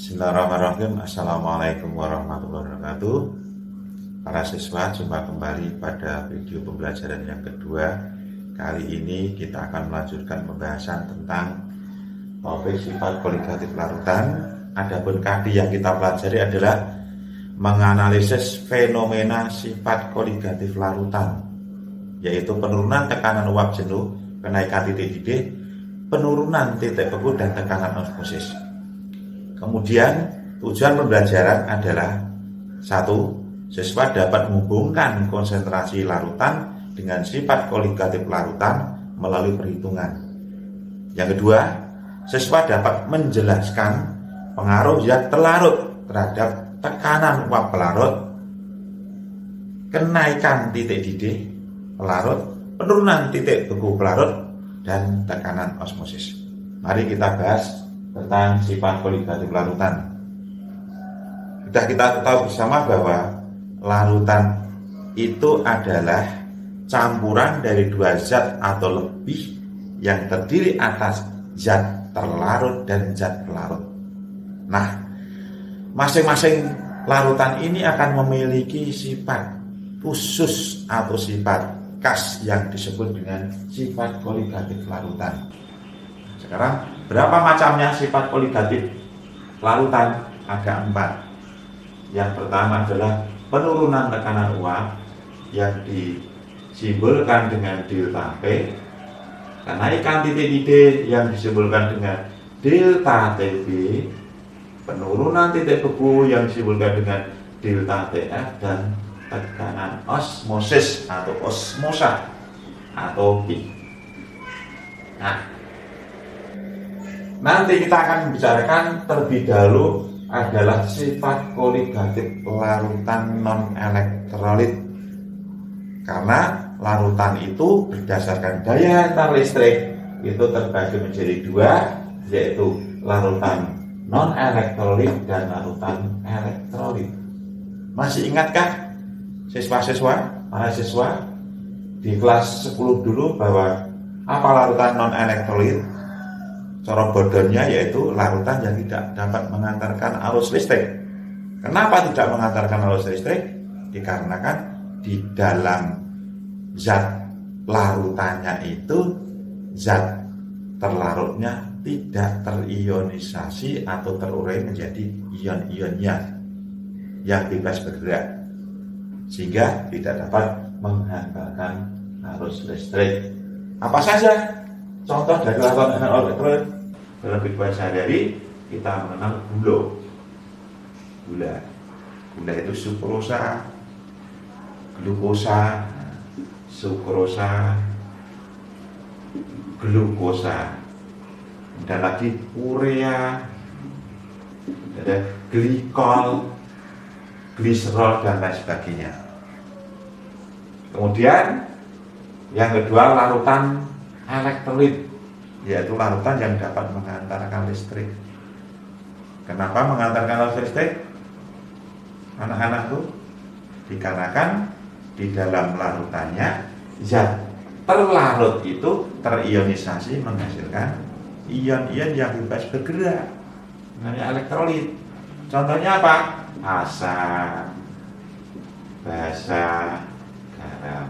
Bismillahirrahmanirrahim. Assalamualaikum warahmatullahi wabarakatuh. Para siswa, jumpa kembali pada video pembelajaran yang kedua. Kali ini kita akan melanjutkan pembahasan tentang topik sifat koligatif larutan. Adapun KD yang kita pelajari adalah menganalisis fenomena sifat koligatif larutan, yaitu penurunan tekanan uap jenuh, kenaikan titik didih, penurunan titik beku, dan tekanan osmosis. Kemudian tujuan pembelajaran adalah: 1. Siswa dapat menghubungkan konsentrasi larutan dengan sifat koligatif larutan melalui perhitungan. Yang kedua, siswa dapat menjelaskan pengaruh zat pelarut terhadap tekanan uap pelarut, kenaikan titik didih pelarut, penurunan titik beku pelarut, dan tekanan osmosis. Mari kita bahas tentang sifat koligatif larutan. Sudah kita tahu bersama bahwa larutan itu adalah campuran dari dua zat atau lebih yang terdiri atas zat terlarut dan zat pelarut. Nah, masing-masing larutan ini akan memiliki sifat khusus atau sifat khas yang disebut dengan sifat koligatif larutan. Sekarang, berapa macamnya sifat koligatif larutan? Ada 4. Yang pertama adalah penurunan tekanan uap yang disimbolkan dengan delta P, kenaikan titik didih yang disimbolkan dengan delta TB, penurunan titik beku yang disimbolkan dengan delta TF, dan tekanan osmosis atau osmosa atau P. Nah, nanti kita akan membicarakan terlebih dahulu adalah sifat koligatif larutan non-elektrolit. Karena larutan itu berdasarkan daya hantar listrik itu terbagi menjadi 2, yaitu larutan non-elektrolit dan larutan elektrolit. Masih ingatkah siswa-siswa, para siswa di kelas 10 dulu bahwa apa larutan non-elektrolit? Cara bodohnya yaitu larutan yang tidak dapat mengantarkan arus listrik. Kenapa tidak mengantarkan arus listrik? Dikarenakan di dalam zat larutannya itu zat terlarutnya tidak terionisasi atau terurai menjadi ion-ionnya yang bebas bergerak, sehingga tidak dapat menghantarkan arus listrik. Apa saja contoh dari larutan elektrolit? Dalam kehidupan sehari-hari kita mengenal gula itu sukrosa, glukosa, sukrosa, glukosa, dan lagi urea, ada glikol, gliserol, dan lain sebagainya. Kemudian yang kedua, larutan elektrolit, yaitu larutan yang dapat mengantarkan listrik. Kenapa mengantarkan arus listrik, anak-anakku? Dikarenakan di dalam larutannya zat terlarut itu terionisasi menghasilkan ion-ion yang bebas bergerak, namanya elektrolit. Contohnya apa? Asam, basa, garam.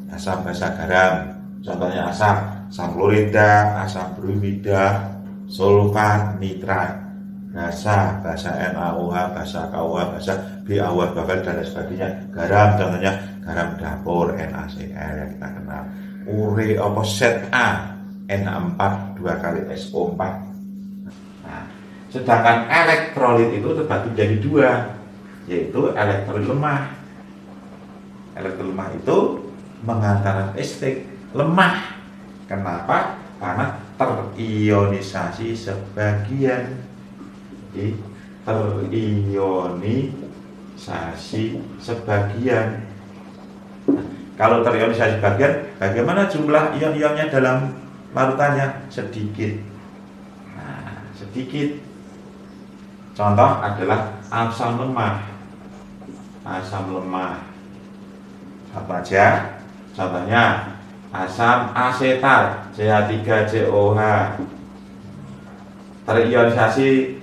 Asam, basa, garam. Contohnya asam klorida, asam bromida, sulfat, nitrat, basa NaOH, basa KOH, basa BaOH, bakal, dan sebagainya. Garam, contohnya garam dapur, NaCl yang kita kenal. Ureoposet A, NH4, 2 kali SO4. Nah, sedangkan elektrolit itu terbagi menjadi 2, yaitu elektrolit lemah. Elektrolit lemah itu mengantarkan listrik. Lemah. Kenapa? Karena terionisasi sebagian. Jadi terionisasi sebagian. Kalau terionisasi sebagian, bagaimana jumlah ion-ionnya dalam larutannya? Sedikit. Nah, sedikit. Contoh adalah asam lemah. Asam lemah. Apa aja? Contohnya asam asetat, CH3COH, terionisasi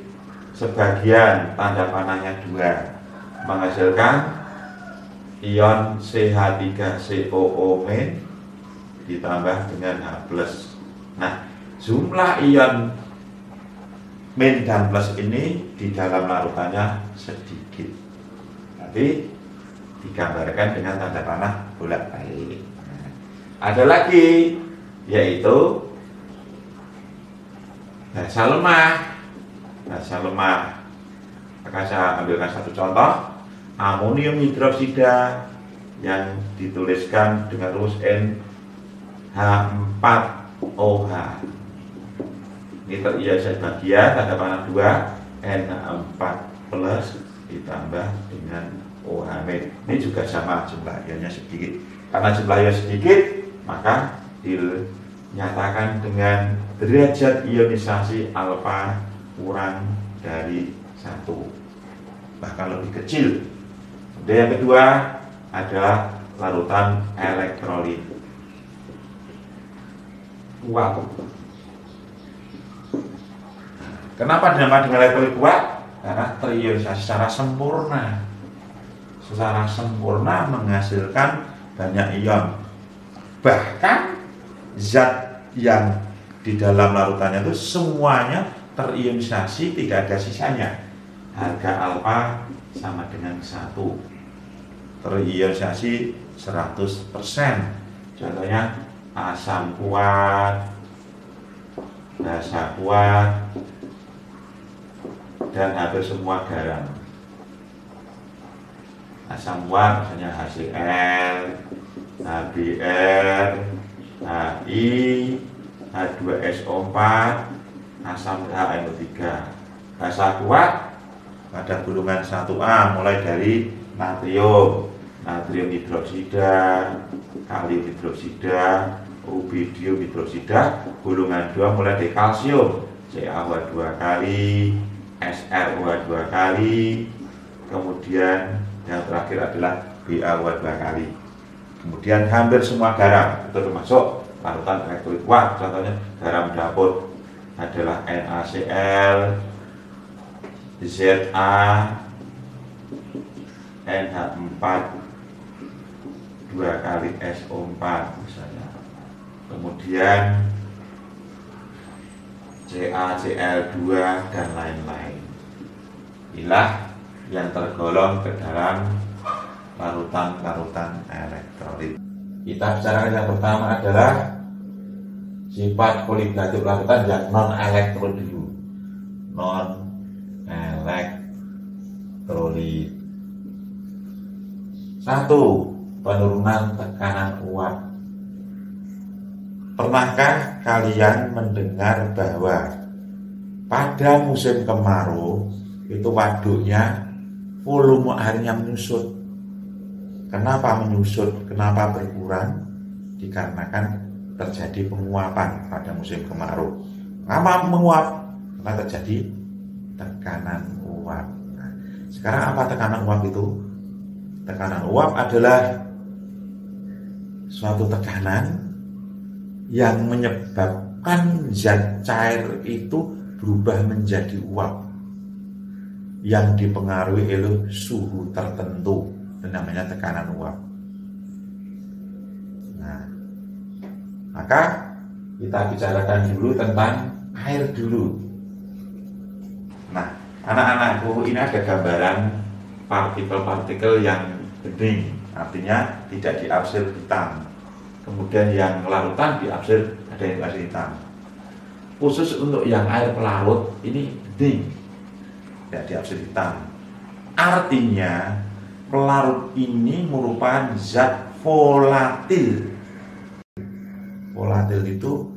sebagian, tanda panahnya 2, menghasilkan ion CH3COO- ditambah dengan H+. Nah, jumlah ion min dan plus ini di dalam larutannya sedikit, tapi digambarkan dengan tanda panah bolak-balik. Ada lagi, yaitu basa lemah. Basa lemah, maka saya ambilkan satu contoh. Amonium hidroksida yang dituliskan dengan rumus NH4OH. Ini terionisasi bagian, tanda panah 2, NH4 plus ditambah dengan OH-. Ini juga sama, jumlah ionnya sedikit. Karena jumlah ion sedikit, maka dinyatakan dengan derajat ionisasi alfa kurang dari 1, bahkan lebih kecil. Dan yang kedua adalah larutan elektrolit. Uap. Kenapa dinamakan dengan elektrolit uap? Karena terionisasi secara sempurna. Secara sempurna menghasilkan banyak ion. Bahkan zat yang di dalam larutannya itu semuanya terionisasi, tidak ada sisanya. Harga alfa sama dengan 1. Terionisasi 100%. Contohnya asam kuat, basa kuat, dan hampir semua garam. Asam kuat misalnya HCl, HBr, HI, H2SO4, asam HNO3. Basa kuat pada golongan 1A mulai dari natrium, natrium hidroksida, kalium hidroksida, rubidium hidroksida. Golongan 2 mulai dari kalsium, CaOH 2 kali, SrOH 2 kali, kemudian yang terakhir adalah BaOH 2 kali. Kemudian hampir semua garam, itu termasuk larutan elektrolit uap. Contohnya garam dapur adalah NaCl, Za, NH4 2 kali SO4 misalnya. Kemudian CaCl2 dan lain-lain. Inilah yang tergolong ke dalam larutan-larutan elektrolit. Kita bicara yang pertama adalah sifat koligatif larutan yang non elektrolit dulu. Non elektrolit. 1. Penurunan tekanan uap. Pernahkah kalian mendengar bahwa pada musim kemarau itu waduknya volume airnya menyusut? Kenapa menyusut? Kenapa berkurang? Dikarenakan terjadi penguapan pada musim kemarau. Kenapa menguap? Karena terjadi tekanan uap. Nah, sekarang apa tekanan uap itu? Tekanan uap adalah suatu tekanan yang menyebabkan zat cair itu berubah menjadi uap yang dipengaruhi oleh suhu tertentu, itu namanya tekanan uap. Nah, maka kita bicarakan dulu tentang air dulu. Nah, anak-anakku, ini ada gambaran partikel-partikel yang bening, artinya tidak diarsir hitam. Kemudian yang larutan diarsir, ada yang diarsir hitam. Khusus untuk yang air pelarut ini bening, tidak diarsir hitam. Artinya pelarut ini merupakan zat volatil. Volatil itu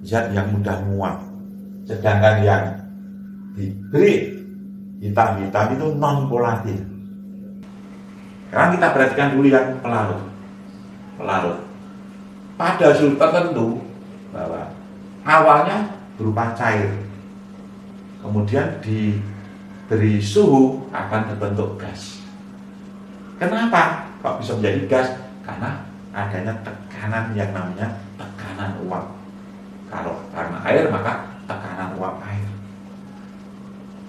zat yang mudah menguap. Sedangkan yang diberi hitam-hitam itu non volatil. Sekarang kita perhatikan dulu yang pelarut. Pelarut pada suhu tertentu bahwa awalnya berupa cair, kemudian diberi suhu akan terbentuk gas. Kenapa kok bisa menjadi gas? Karena adanya tekanan yang namanya tekanan uap. Kalau karena air maka tekanan uap air.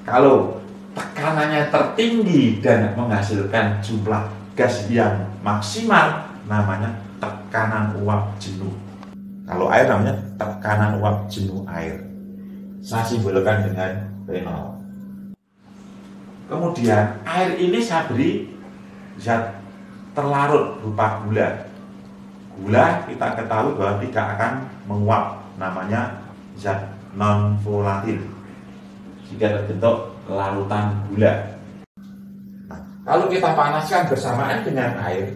Kalau tekanannya tertinggi dan menghasilkan jumlah gas yang maksimal, namanya tekanan uap jenuh. Kalau air namanya tekanan uap jenuh air. Saya simbolkan dengan P0. Kemudian air ini saya beri zat terlarut berupa gula. Gula kita ketahui bahwa tidak akan menguap, namanya zat non volatil, jika terbentuk larutan gula. Nah, kalau kita panaskan bersamaan dengan air,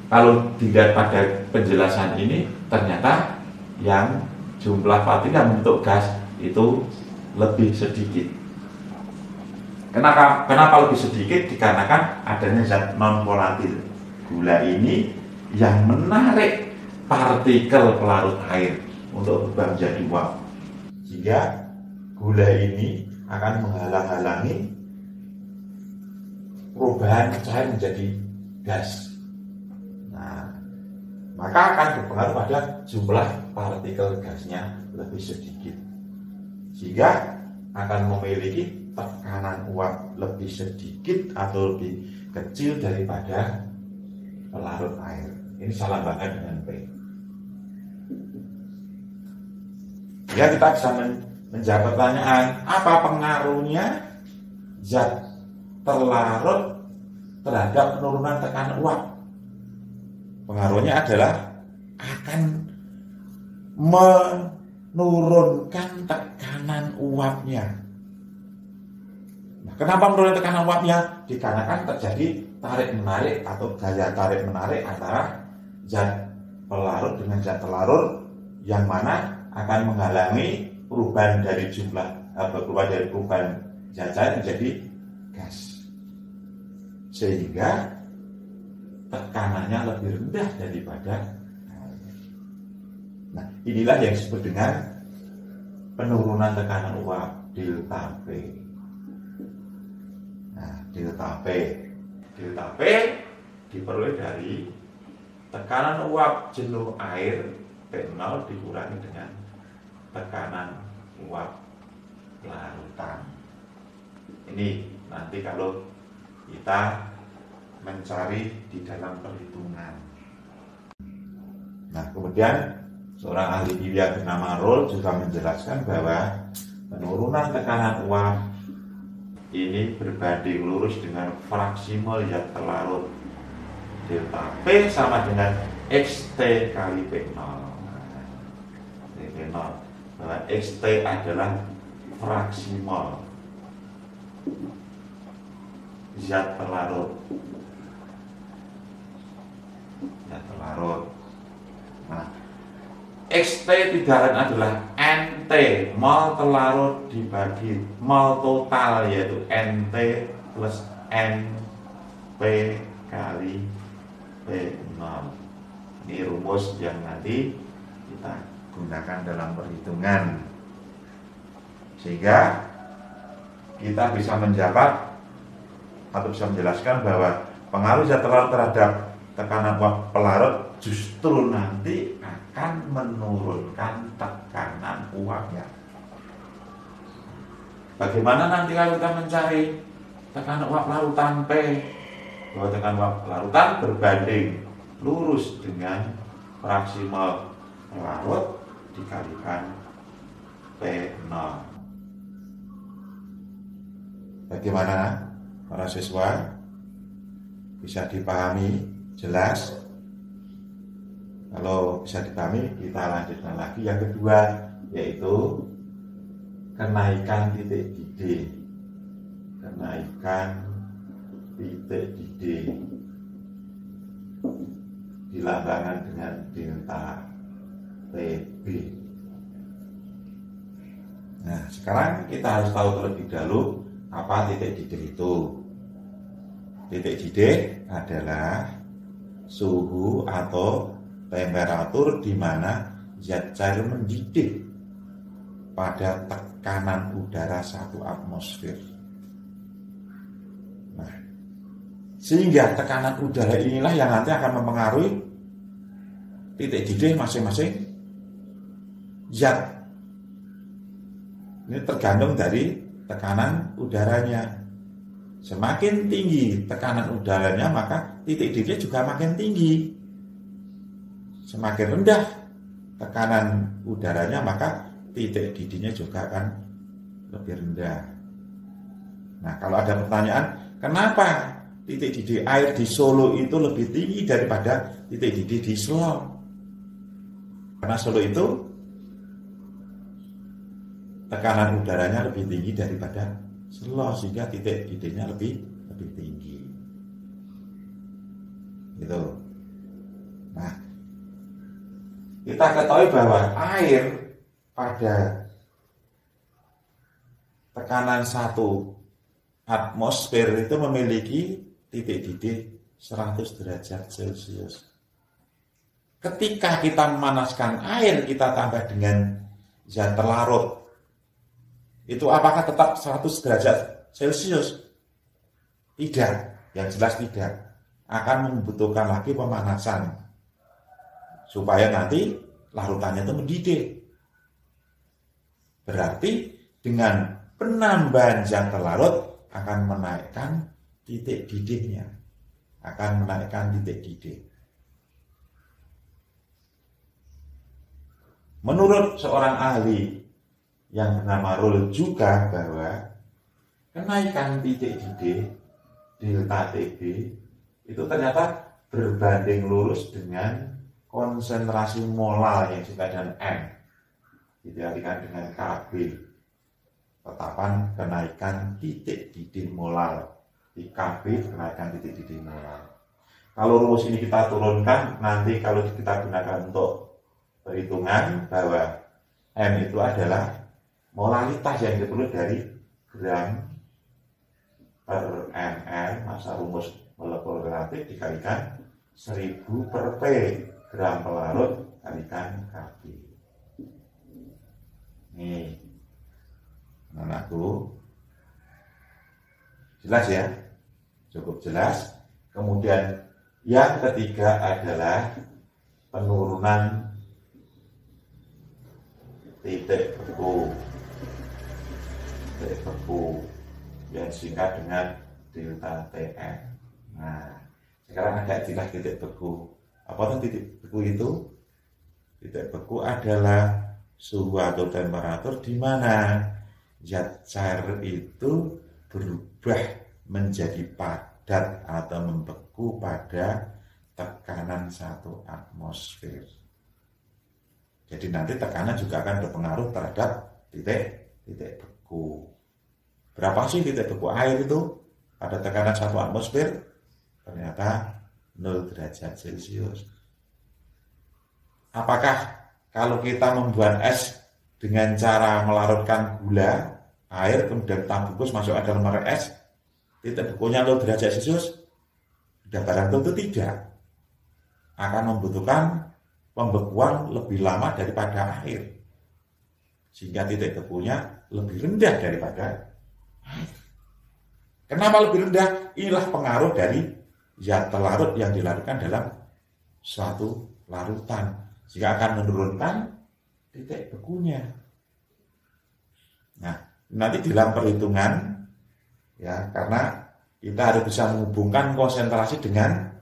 kalau dilihat pada penjelasan ini, ternyata yang jumlah partikel yang membentuk gas itu lebih sedikit. Kenapa lebih sedikit? Dikarenakan adanya zat non volatil. Gula ini yang menarik partikel pelarut air untuk berubah menjadi uap, sehingga gula ini akan menghalang-halangi perubahan cair menjadi gas. Nah, maka akan berpengaruh pada jumlah partikel gasnya lebih sedikit, sehingga akan memiliki tekanan uap lebih sedikit atau lebih kecil daripada pelarut air. Ini saya lambangkan dengan P. Ya, kita bisa menjawab pertanyaan, apa pengaruhnya zat terlarut terhadap penurunan tekanan uap? Pengaruhnya adalah akan menurunkan tekanan uapnya. Nah, kenapa menurunkan tekanan uapnya? Dikarenakan terjadi tarik-menarik atau gaya tarik-menarik antara zat pelarut dengan zat terlarut, yang mana akan menghalangi perubahan dari perubahan zat cair menjadi gas, sehingga tekanannya lebih rendah daripada air. Nah, inilah yang disebut dengan penurunan tekanan uap, delta P. Nah, delta P diperoleh dari tekanan uap jenuh air P0 dikurangi dengan tekanan uap larutan. Ini nanti kalau kita mencari di dalam perhitungan. Nah, kemudian seorang ahli kimia bernama Roll juga menjelaskan bahwa penurunan tekanan uap ini berbanding lurus dengan fraksi mol zat terlarut. Delta P sama dengan XT kali P0. P0 bahwa XT adalah fraksi mol zat terlarut. Nah, XT tidak lain adalah NT, mol terlarut dibagi mol total, yaitu NT plus NP kali P0. Ini rumus yang nanti kita gunakan dalam perhitungan, sehingga kita bisa menjawab atau bisa menjelaskan bahwa pengaruh zat terlarut terhadap tekanan uap pelarut justru nanti akan menurunkan tekanan uapnya. Bagaimana nanti kalau kita mencari tekanan uap larutan P? Bahwa tekanan uap larutan berbanding lurus dengan fraksi mol pelarut dikalikan P0. Bagaimana para siswa? Bisa dipahami jelas? Kalau bisa dipahami, kita lanjutkan lagi yang kedua, yaitu kenaikan titik didih. Kenaikan titik didih dilambangkan dengan delta TB. Nah, sekarang kita harus tahu terlebih dahulu apa titik didih itu. Titik didih adalah suhu atau temperatur di mana zat cair mendidih pada tekanan udara 1 atmosfer. Nah, sehingga tekanan udara inilah yang nanti akan mempengaruhi titik didih masing-masing zat. Ini tergantung dari tekanan udaranya. Semakin tinggi tekanan udaranya, maka titik didih juga makin tinggi. Semakin rendah tekanan udaranya, maka titik didihnya juga akan lebih rendah. Nah, kalau ada pertanyaan, kenapa titik didih air di Solo itu lebih tinggi daripada titik didih di Selong? Karena Solo itu tekanan udaranya lebih tinggi daripada Selong, sehingga titik didihnya lebih tinggi. Gitu. Nah, kita ketahui bahwa air pada tekanan 1 atmosfer itu memiliki titik didih 100 derajat Celcius. Ketika kita memanaskan air, kita tambah dengan zat terlarut, itu apakah tetap 100 derajat Celcius? Tidak, yang jelas tidak. Akan membutuhkan lagi pemanasan supaya nanti larutannya itu mendidih. Berarti dengan penambahan zat terlarut akan menaikkan titik didihnya, akan menaikkan titik didih. Menurut seorang ahli yang bernama Roll juga, bahwa kenaikan titik didih delta TB itu ternyata berbanding lurus dengan konsentrasi molar yang disebut dengan M, diartikan dengan KB, tetapan kenaikan titik didih molar. Di KB kenaikan titik didih molar. Kalau rumus ini kita turunkan, nanti kalau kita gunakan untuk perhitungan, bahwa M itu adalah molaritas yang diperoleh dari gram per ml, masa rumus molekul relatif dikalikan 1000 per P, gram pelarut kalikan KB. Nih, anakku, jelas ya? Cukup jelas. Kemudian yang ketiga adalah penurunan titik beku. Titik beku yang singkat dengan delta TN. Nah, sekarang agak jelas titik beku. Apa itu titik beku itu? Titik beku adalah suhu atau temperatur di mana zat cair itu berubah menjadi padat atau membeku pada tekanan 1 atmosfer. Jadi nanti tekanan juga akan berpengaruh terhadap titik beku. Berapa sih titik beku air itu pada tekanan 1 atmosfer? Ternyata 0 derajat Celcius. Apakah kalau kita membuat es dengan cara melarutkan gula, air, kemudian kita bungkus masuk ke dalam es, titik bekunya 0 derajat Celcius? Sudah barang tentu tidak. Akan membutuhkan pembekuan lebih lama daripada air, sehingga titik bekunya lebih rendah daripada air. Kenapa lebih rendah? Inilah pengaruh dari zat terlarut yang dilarutkan dalam suatu larutan, sehingga akan menurunkan titik bekunya. Nah, nanti dalam perhitungan, ya, karena kita harus bisa menghubungkan konsentrasi dengan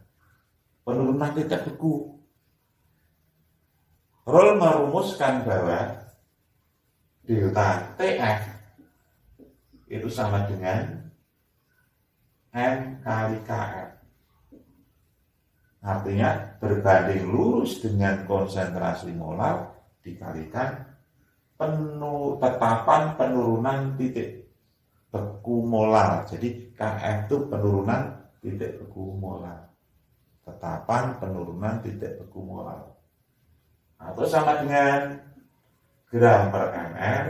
penurunan titik beku. Roll merumuskan bahwa delta TF itu sama dengan M kali KF. Artinya berbanding lurus dengan konsentrasi molar dikalikan tetapan penurunan titik beku molar. Jadi KF itu penurunan titik beku molar. Tetapan penurunan titik beku molar. Atau sama dengan gram per ml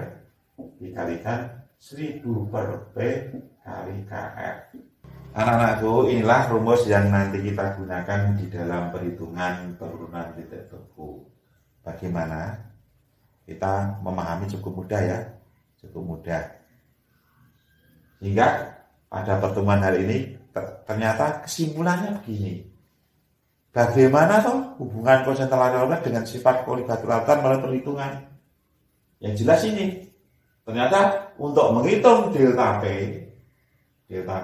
dikalikan 1000 per P kali KF. Anak-anakku, inilah rumus yang nanti kita gunakan di dalam perhitungan penurunan titik beku. Bagaimana? Kita memahami cukup mudah ya, cukup mudah. Hingga pada pertemuan hari ini ternyata kesimpulannya begini. Bagaimana toh hubungan konsentrasi lautan dengan sifat koligatur lautan melalui perhitungan? Yang jelas ini, Ternyata untuk menghitung delta P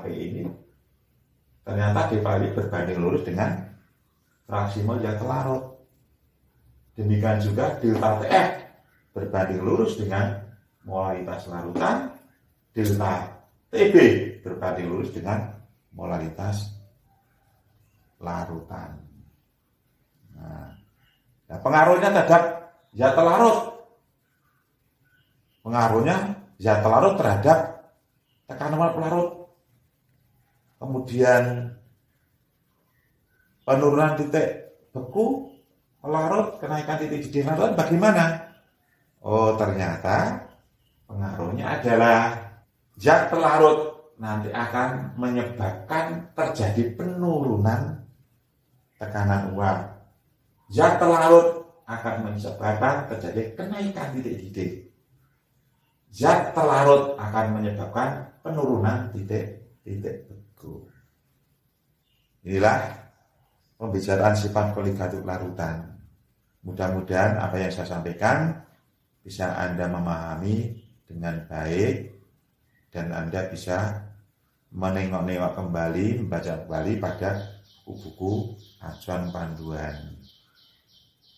ini ternyata delta ini berbanding lurus dengan fraksi mol zat larut. Demikian juga delta TF berbanding lurus dengan molaritas larutan, delta TB berbanding lurus dengan molaritas larutan. Nah, pengaruhnya terhadap zat larut. Pengaruhnya zat larut terhadap tekanan mol pelarut. Kemudian penurunan titik beku pelarut, kenaikan titik didih larut bagaimana? Oh, ternyata pengaruhnya adalah zat pelarut nanti akan menyebabkan terjadi penurunan tekanan uap. Zat pelarut akan menyebabkan terjadi kenaikan titik didih. Zat pelarut akan menyebabkan penurunan titik beku. Inilah pembicaraan sifat koligatif larutan. Mudah-mudahan apa yang saya sampaikan bisa Anda memahami dengan baik dan Anda bisa menengok-nengok kembali, membaca kembali pada buku acuan panduan.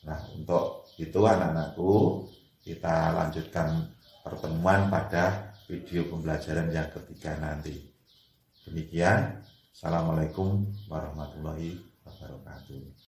Nah, untuk itu anak-anakku, kita lanjutkan pertemuan pada video pembelajaran yang ketiga nanti. Demikian, Assalamualaikum warahmatullahi wabarakatuh.